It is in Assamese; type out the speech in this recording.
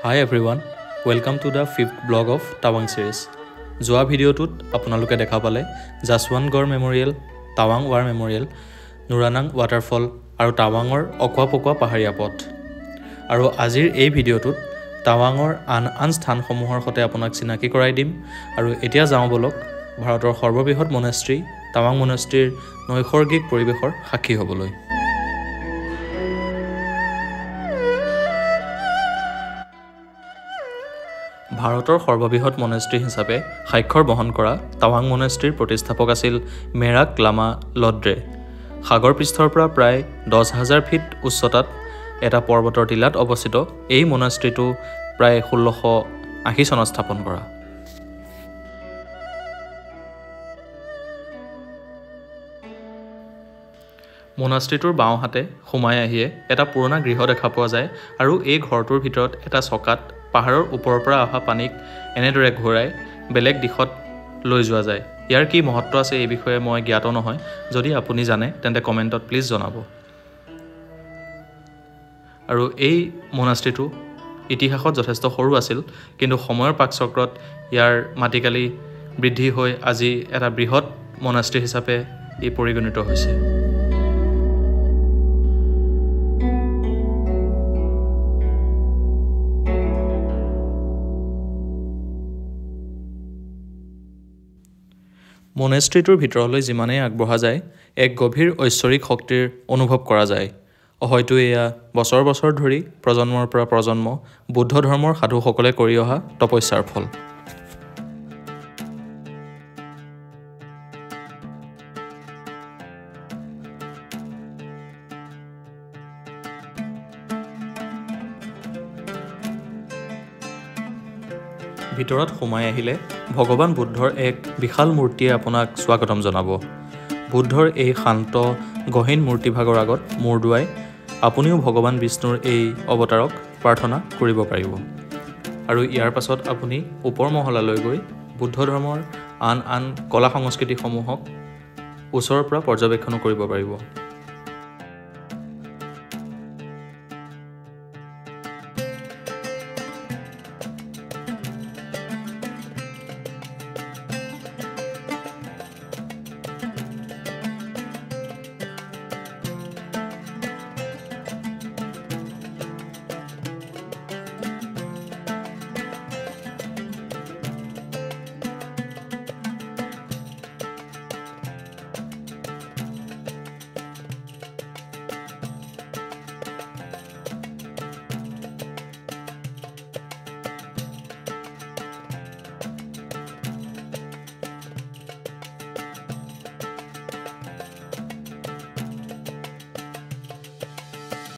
Hi everyone, welcome to the 5th blog of Tawang series. যোৱা ভিডিঅ'টোত আপোনালোকে দেখা পালে জাছৱানগড় মেমৰিয়েল, টাৱাং ৱাৰ মেমৰিয়েল, নুৰানাং ৱাটাৰফল আৰু টাৱাঙৰ অকোৱা-পকোৱা পাহাৰীয়া পথ। আৰু আজিৰ এই ভিডিঅ'টোত টাৱাঙৰ আন স্থানসমূহৰ সৈতে আপোনাক চিনাকি কৰাই দিম। আৰু এতিয়া যাওঁ বলক ভাৰতৰ সৰ্ববৃহৎ মনেষ্ট্ৰী টাৱাং মনেষ্ট্ৰীৰ নৈসৰ্গিক পৰিৱেশৰ সাক্ষী হ'বলৈ। ভাৰতৰ সৰ্ববৃহৎ মনেষ্ট্ৰী হিচাপে স্বাক্ষৰ বহন কৰা টাৱাং মনেষ্ট্ৰীৰ প্ৰতিষ্ঠাপক আছিল মেৰাক লামা লড্ৰে। সাগৰ পৃষ্ঠৰ পৰা প্ৰায় 10,000 ফিট উচ্চতাত এটা পৰ্বতৰ টিলাত অৱস্থিত এই মনেষ্ট্ৰীটো প্ৰায় 1680 চনত স্থাপন কৰা। মনাষ্ট্ৰীটোৰ বাওঁহাতে সোমাই আহিয়ে এটা পুৰণা গৃহ দেখা পোৱা যায় আৰু এই ঘৰটোৰ ভিতৰত এটা চকাত পাহাৰৰ ওপৰৰ পৰা অহা পানীক এনেদৰে ঘূৰাই বেলেগ দিশত লৈ যোৱা যায়। ইয়াৰ কি মহত্ব আছে এই বিষয়ে মই জ্ঞাত নহয়, যদি আপুনি জানে তেন্তে কমেণ্টত প্লিজ জনাব। আৰু এই মনাষ্ট্ৰীটো ইতিহাসত যথেষ্ট সৰু আছিল, কিন্তু সময়ৰ পাকচক্ৰত ইয়াৰ মাটিকালি বৃদ্ধি হৈ আজি এটা বৃহৎ মনাষ্ট্ৰী হিচাপে ই পৰিগণিত হৈছে। মনেষ্ট্ৰীটোৰ ভিতৰলৈ যিমানেই আগবঢ়া যায় এক গভীৰ ঐশ্বৰিক শক্তিৰ অনুভৱ কৰা যায়। হয়তো এয়া বছৰ বছৰ ধৰি প্ৰজন্মৰ পৰা প্ৰজন্ম বুদ্ধ ধৰ্মৰ সাধুসকলে কৰি অহা তপস্যাৰ ফল। ভিতৰত সোমাই আহিলে ভগৱান বুদ্ধৰ এক বিশাল মূৰ্তিয়ে আপোনাক স্বাগতম জনাব। বুদ্ধৰ এই শান্ত গহীন মূৰ্তিভাগৰ আগত মূৰ দুৱাই আপুনিও ভগৱান বিষ্ণুৰ এই অৱতাৰক প্ৰাৰ্থনা কৰিব পাৰিব। আৰু ইয়াৰ পাছত আপুনি ওপৰ মহলালৈ গৈ বুদ্ধ ধৰ্মৰ আন কলা সংস্কৃতিসমূহক ওচৰৰ পৰা পৰ্যবেক্ষণ কৰিব পাৰিব।